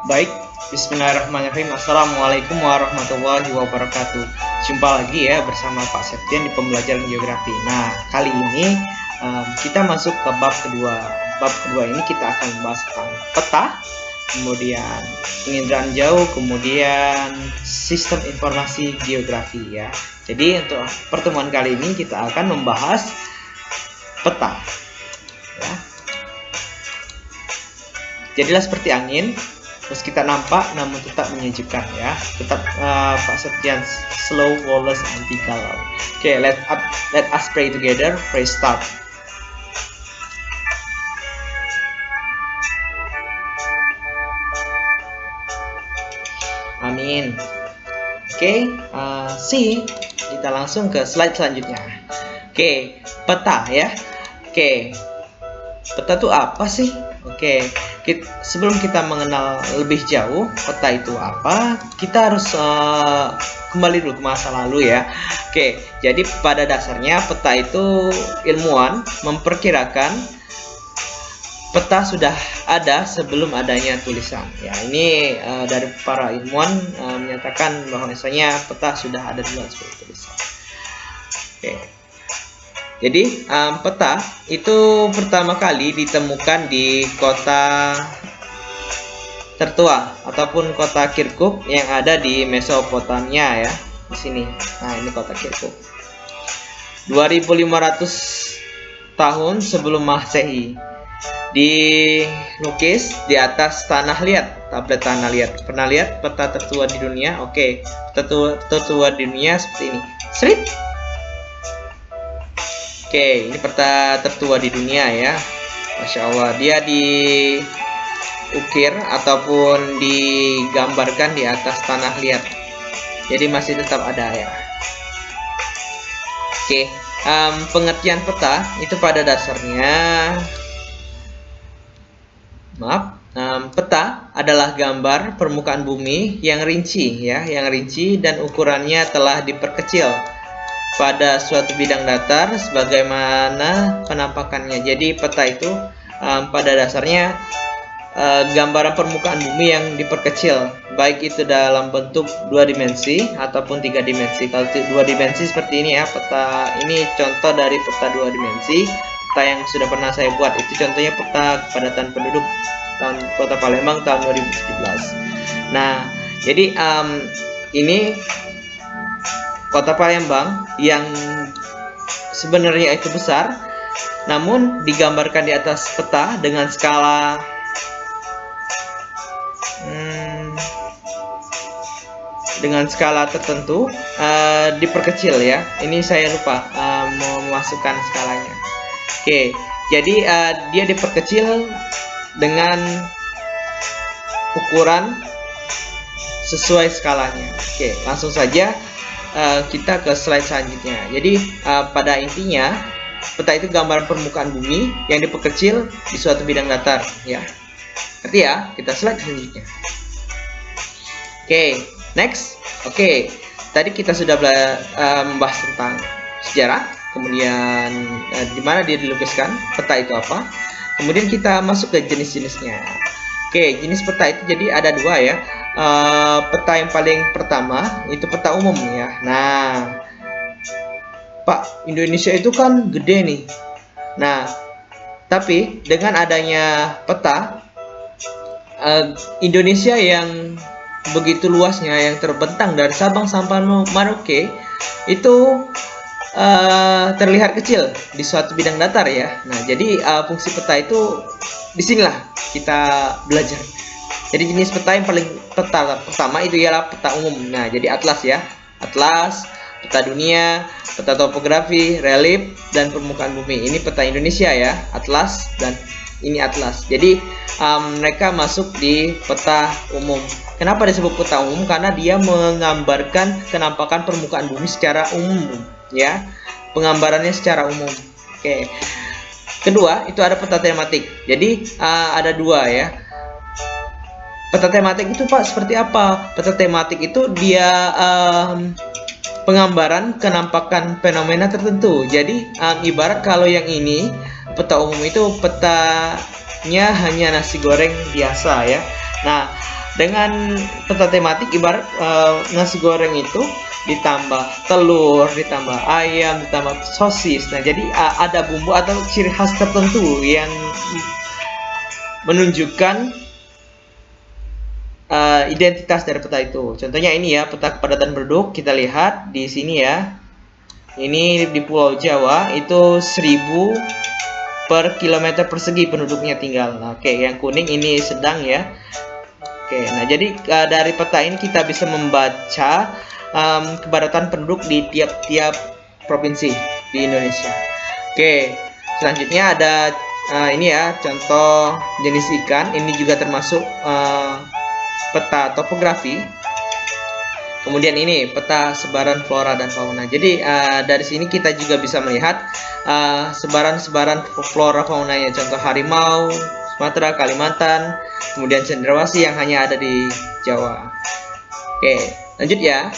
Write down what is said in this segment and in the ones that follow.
Baik, bismillahirrahmanirrahim. Assalamualaikum warahmatullahi wabarakatuh. Jumpa lagi ya bersama Pak Septian di pembelajaran geografi. Nah, kali ini kita masuk ke bab kedua. Bab kedua ini kita akan membahas tentang peta, kemudian penginderaan jauh, kemudian sistem informasi geografi ya. Jadi untuk pertemuan kali ini kita akan membahas peta. Ya. Jadilah seperti angin, meski tak nampak namun tetap menyejukkan ya. Tetap Pak Septian slow, flawless, anti galau. Oke, let us pray together. Pray start. Amin. Oke, see, kita langsung ke slide selanjutnya. Oke, peta ya. Oke, peta itu apa sih? Oke, sebelum kita mengenal lebih jauh peta itu apa, kita harus kembali dulu ke masa lalu ya. Oke, jadi pada dasarnya peta itu ilmuwan memperkirakan peta sudah ada sebelum adanya tulisan. Ya, ini dari para ilmuwan menyatakan bahwa misalnya peta sudah ada duluan sebelum tulisan. Oke. Jadi peta itu pertama kali ditemukan di kota tertua ataupun kota Kirkuk yang ada di Mesopotamia ya, di sini. Nah, ini kota Kirkuk. 2500 tahun sebelum Masehi. Dilukis di atas tanah liat, tablet tanah liat. Pernah lihat peta tertua di dunia? Oke, peta tertua di dunia seperti ini. Srip. Oke, ini peta tertua di dunia ya. Masya Allah, dia diukir ataupun digambarkan di atas tanah liat. Jadi masih tetap ada ya. Oke, pengertian peta itu pada dasarnya, peta adalah gambar permukaan bumi yang rinci ya, dan ukurannya telah diperkecil pada suatu bidang datar sebagaimana penampakannya. Jadi peta itu pada dasarnya gambaran permukaan bumi yang diperkecil, baik itu dalam bentuk 2 dimensi ataupun 3 dimensi. Kalau 2 dimensi seperti ini ya, peta ini contoh dari peta 2 dimensi. Peta yang sudah pernah saya buat itu contohnya peta kepadatan penduduk tahun Kota Palembang tahun 2017. Nah, jadi ini Kota Palembang yang sebenarnya itu besar, namun digambarkan di atas peta dengan skala tertentu, diperkecil ya. Ini saya lupa memasukkan skalanya. Oke, jadi dia diperkecil dengan ukuran sesuai skalanya. Oke, langsung saja kita ke slide selanjutnya. Jadi pada intinya peta itu gambaran permukaan bumi yang diperkecil di suatu bidang datar ya. Ngerti ya? Kita slide selanjutnya. Oke, next. Oke, tadi kita sudah membahas tentang sejarah, kemudian di mana dia dilukiskan, peta itu apa. Kemudian kita masuk ke jenis-jenisnya. Oke, jenis peta itu jadi ada dua ya. Peta yang paling pertama itu peta umum ya. Nah, Pak, Indonesia itu kan gede nih. Nah, tapi dengan adanya peta Indonesia yang begitu luasnya, yang terbentang dari Sabang sampai Merauke, itu terlihat kecil di suatu bidang datar ya. Nah, jadi fungsi peta itu disinilah kita belajar. Jadi jenis peta yang pertama itu ialah peta umum. Nah, jadi atlas ya, atlas, peta dunia, peta topografi, relief, dan permukaan bumi. Ini peta Indonesia ya, atlas, dan ini atlas. Jadi mereka masuk di peta umum. Kenapa disebut peta umum? Karena dia menggambarkan kenampakan permukaan bumi secara umum ya, penggambarannya secara umum. Oke. Kedua itu ada peta tematik. Jadi ada dua ya. Peta tematik itu Pak seperti apa? Peta tematik itu dia penggambaran kenampakan fenomena tertentu. Jadi ibarat kalau yang ini peta umum itu petanya hanya nasi goreng biasa ya. Nah, Dengan peta tematik ibarat nasi goreng itu ditambah telur, ditambah ayam, ditambah sosis. Nah, jadi ada bumbu atau ciri khas tertentu yang menunjukkan identitas dari peta itu. Contohnya ini ya, peta kepadatan penduduk. Kita lihat di sini ya. Ini di Pulau Jawa itu 1000 per kilometer persegi penduduknya tinggal. Nah, oke, yang kuning ini sedang ya. Oke, nah jadi dari peta ini kita bisa membaca kepadatan penduduk di tiap-tiap provinsi di Indonesia. Oke, selanjutnya ada ini ya, contoh jenis ikan. Ini juga termasuk peta topografi. Kemudian ini peta sebaran flora dan fauna. Jadi dari sini kita juga bisa melihat sebaran-sebaran flora faunanya. Contoh harimau, Sumatera, Kalimantan, kemudian cendrawasih yang hanya ada di Jawa. Oke, lanjut ya.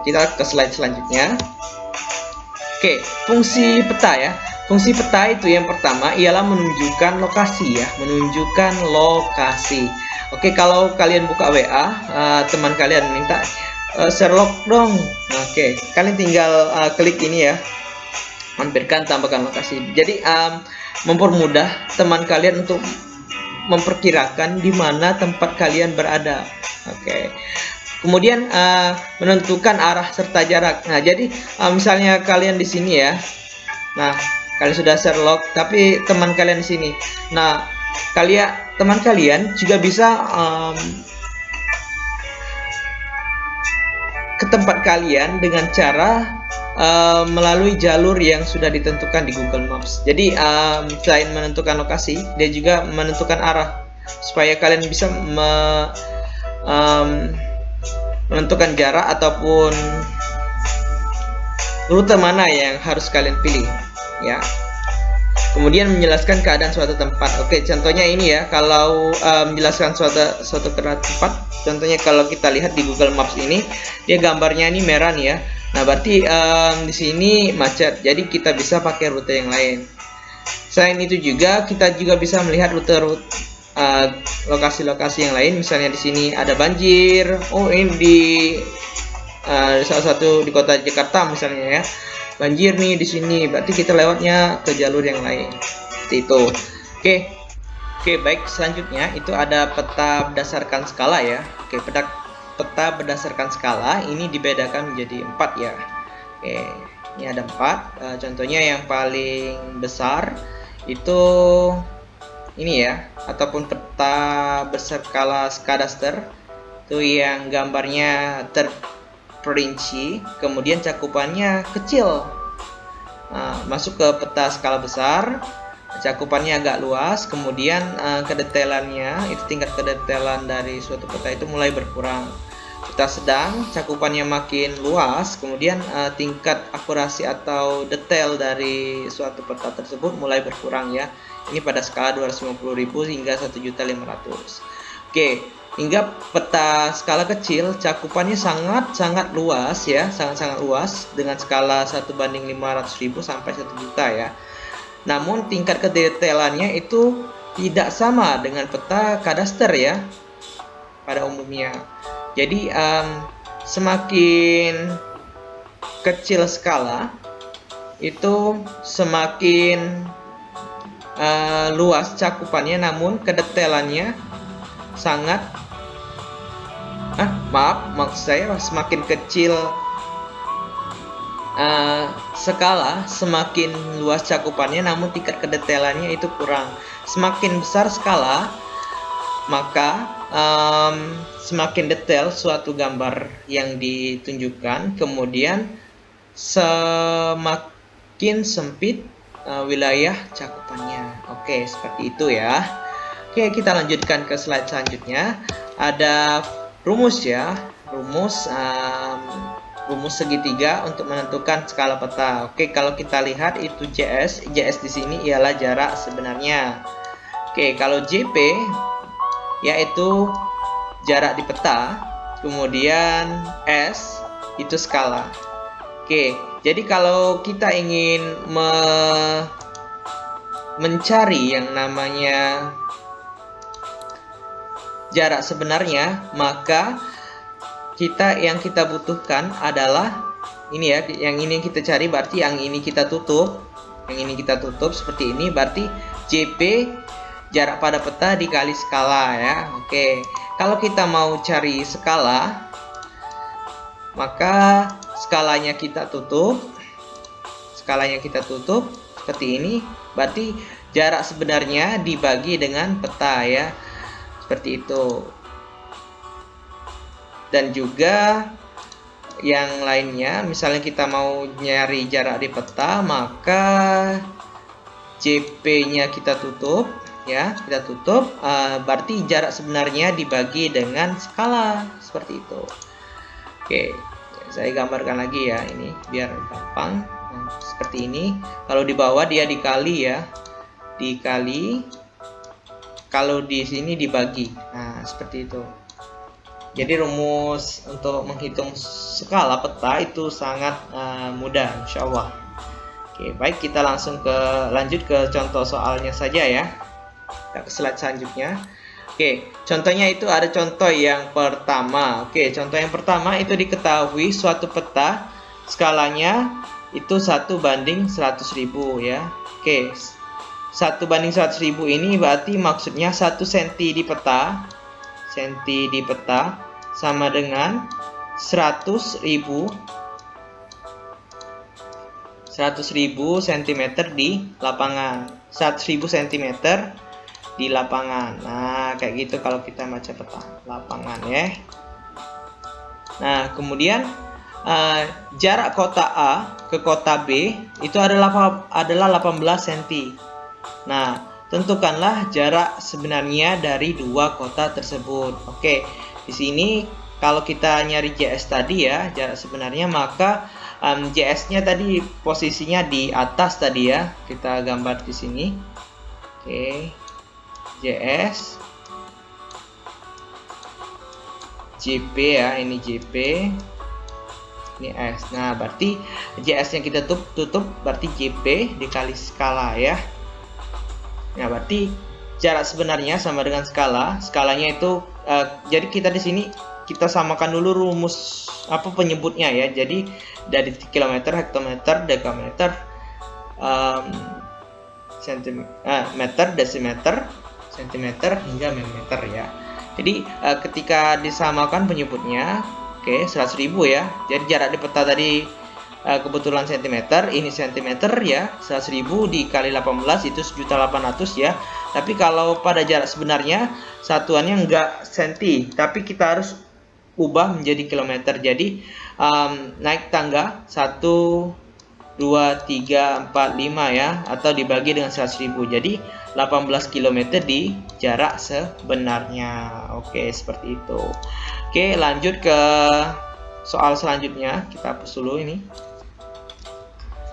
Kita ke slide selanjutnya. Oke, fungsi peta ya. Fungsi peta itu yang pertama ialah menunjukkan lokasi ya, menunjukkan lokasi. Oke, kalau kalian buka WA, teman kalian minta Sherlock dong. Oke, kalian tinggal klik ini ya, mampirkan, tambahkan lokasi. Jadi mempermudah teman kalian untuk memperkirakan di mana tempat kalian berada. Oke. Kemudian menentukan arah serta jarak. Nah, jadi misalnya kalian di sini ya. Nah, kalian sudah Sherlock, tapi teman kalian di sini. Nah, teman kalian juga bisa ke tempat kalian dengan cara melalui jalur yang sudah ditentukan di Google Maps. Jadi selain menentukan lokasi, dia juga menentukan arah supaya kalian bisa menentukan jarak ataupun rute mana yang harus kalian pilih ya. Kemudian menjelaskan keadaan suatu tempat. Oke, contohnya ini ya, kalau menjelaskan suatu tempat, contohnya kalau kita lihat di Google Maps ini, dia gambarnya ini merah nih ya. Nah, berarti di sini macet. Jadi kita bisa pakai rute yang lain. Selain itu juga kita juga bisa melihat rute-rute lokasi-lokasi yang lain. Misalnya di sini ada banjir. Oh, ini di salah satu di kota Jakarta misalnya ya. Banjir nih di sini, berarti kita lewatnya ke jalur yang lain. Seperti itu. Oke, baik, selanjutnya itu ada peta berdasarkan skala ya. Oke, peta berdasarkan skala ini dibedakan menjadi 4 ya. Oke, ini ada 4. Contohnya yang paling besar itu ini ya, ataupun peta berskala kadaster itu yang gambarnya terperinci, kemudian cakupannya kecil. Nah, masuk ke peta skala besar, cakupannya agak luas, kemudian kedetailannya itu, tingkat kedetailan dari suatu peta itu mulai berkurang. Peta sedang, cakupannya makin luas, kemudian tingkat akurasi atau detail dari suatu peta tersebut mulai berkurang ya. Ini pada skala 250.000 hingga 1.500.000. Oke, hingga peta skala kecil cakupannya sangat luas ya, sangat luas dengan skala 1:500.000 sampai 1 juta ya. Namun tingkat kedetailannya itu tidak sama dengan peta kadaster ya pada umumnya. Jadi semakin kecil skala itu semakin luas cakupannya, namun kedetailannya sangat maksud saya semakin kecil skala semakin luas cakupannya, namun tingkat kedetailannya itu kurang. Semakin besar skala maka semakin detail suatu gambar yang ditunjukkan, kemudian semakin sempit wilayah cakupannya. Oke, seperti itu ya. Oke, kita lanjutkan ke slide selanjutnya. Ada rumus ya, rumus segitiga untuk menentukan skala peta. Oke, kalau kita lihat itu JS di sini ialah jarak sebenarnya. Oke, kalau JP yaitu jarak di peta, kemudian S itu skala. Oke, jadi kalau kita ingin mencari yang namanya jarak sebenarnya, maka yang kita butuhkan adalah ini ya, yang ini kita cari berarti yang ini kita tutup. Yang ini kita tutup seperti ini, berarti JP jarak pada peta dikali skala ya. Oke, kalau kita mau cari skala, maka skalanya kita tutup. Skalanya kita tutup seperti ini, berarti jarak sebenarnya dibagi dengan peta ya. Seperti itu. Dan juga yang lainnya, misalnya kita mau nyari jarak di peta, maka JP-nya kita tutup ya, kita tutup, berarti jarak sebenarnya dibagi dengan skala seperti itu. Oke, saya gambarkan lagi ya, ini biar gampang. Nah, seperti ini. Kalau di bawah dia dikali ya, dikali, kalau di sini dibagi. Nah, seperti itu. Jadi rumus untuk menghitung skala peta itu sangat mudah, insya Allah. Oke, baik, kita langsung lanjut ke contoh soalnya saja ya. Kita ke slide selanjutnya. Oke, contohnya itu ada contoh yang pertama. Oke, contoh yang pertama itu diketahui suatu peta skalanya itu 1:100.000 ya. Oke, 1:100.000 ini berarti maksudnya 1 cm di peta. Senti di peta sama dengan 100.000 cm di lapangan. 100.000 cm di lapangan. Nah, kayak gitu kalau kita baca peta lapangan ya. Nah, kemudian jarak kota A ke kota B itu adalah 18 cm. Nah, tentukanlah jarak sebenarnya dari dua kota tersebut. Oke, di sini kalau kita nyari JS tadi ya, jarak sebenarnya, maka JS-nya tadi posisinya di atas tadi ya. Kita gambar di sini. Oke, JS, JP ya, ini JP, ini S. Nah, berarti JS-nya kita tutup berarti JP dikali skala ya. Nah, berarti jarak sebenarnya sama dengan skala. Skalanya itu jadi kita di sini kita samakan dulu rumus penyebutnya ya. Jadi dari kilometer, hektometer, dekameter, meter, desimeter, sentimeter hingga milimeter ya. Jadi ketika disamakan penyebutnya, oke, 100.000 ya. Jadi jarak di peta tadi kebetulan cm, ini cm ya, 100.000 dikali 18 itu 1.800.000 ya. Tapi kalau pada jarak sebenarnya satuannya enggak cm, tapi kita harus ubah menjadi kilometer. Jadi naik tangga 1, 2, 3, 4, 5 ya, atau dibagi dengan 100.000. Jadi 18 km di jarak sebenarnya. Oke, seperti itu. Oke, lanjut ke soal selanjutnya. Kita hapus dulu ini.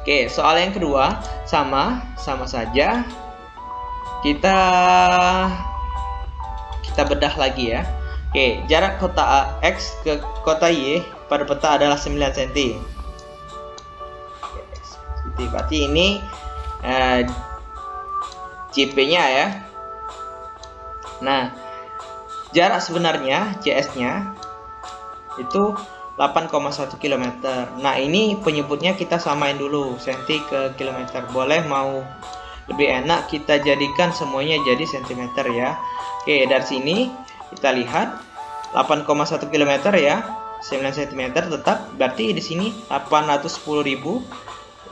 Oke, soal yang kedua sama saja. Kita bedah lagi ya. Oke, jarak kota X ke kota Y pada peta adalah 9 cm. Oke, berarti ini JP-nya ya. Nah, jarak sebenarnya JS-nya itu 8,1 km. Nah, ini penyebutnya kita samain dulu, cm ke kilometer. Boleh mau lebih enak kita jadikan semuanya jadi cm ya. Oke, dari sini kita lihat 8,1 km ya, 9 cm tetap. Berarti di sini 810.000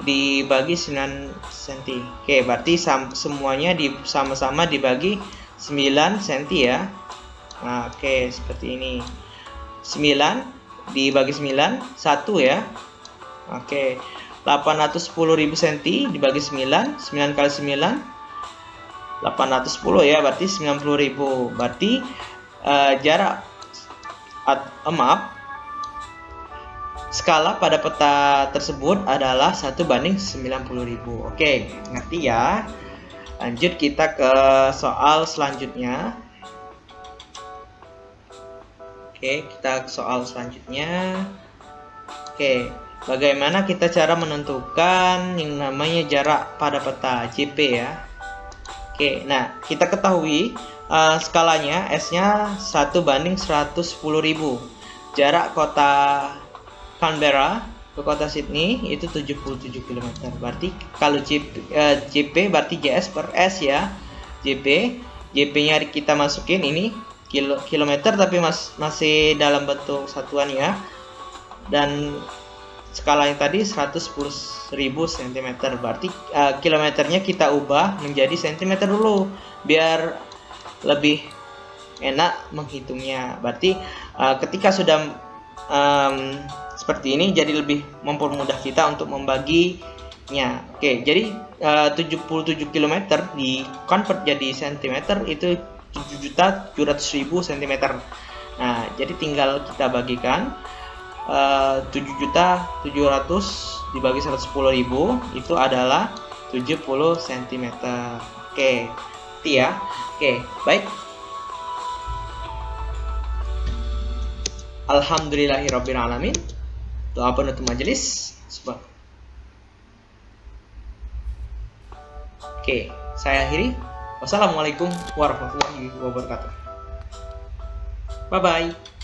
dibagi 9 cm. Oke, berarti semuanya sama-sama dibagi 9 cm ya. Nah, oke, seperti ini. 9 dibagi 9, 1 ya. Oke, 810.000 cm dibagi 9, 9 kali 9 810 ya, berarti 90.000. Berarti jarak skala pada peta tersebut adalah 1:90.000. Oke, ngerti ya? Lanjut kita ke soal selanjutnya. Oke, kita ke soal selanjutnya. Oke, bagaimana kita cara menentukan yang namanya jarak pada peta JP ya? Oke, nah kita ketahui skalanya S-nya 1:110.000. Jarak kota Canberra ke kota Sydney itu 77 km. Berarti kalau JP berarti JS per S ya. JP-nya kita masukin ini kilometer tapi masih dalam bentuk satuan ya. Dan skala yang tadi 110.000 cm. Berarti kilometernya kita ubah menjadi cm dulu biar lebih enak menghitungnya. Berarti ketika sudah seperti ini jadi lebih mempermudah kita untuk membaginya. Oke, jadi 77 km di convert jadi cm itu 7.700.000 cm. Nah, jadi tinggal kita bagikan 7.700.000 dibagi 110.000 itu adalah 70 cm. Oke, itu ya. Oke, baik. Alhamdulillahirrabbilalamin. Doa penutup majelis. Oke, saya akhiri. Wassalamualaikum warahmatullahi wabarakatuh. Bye-bye.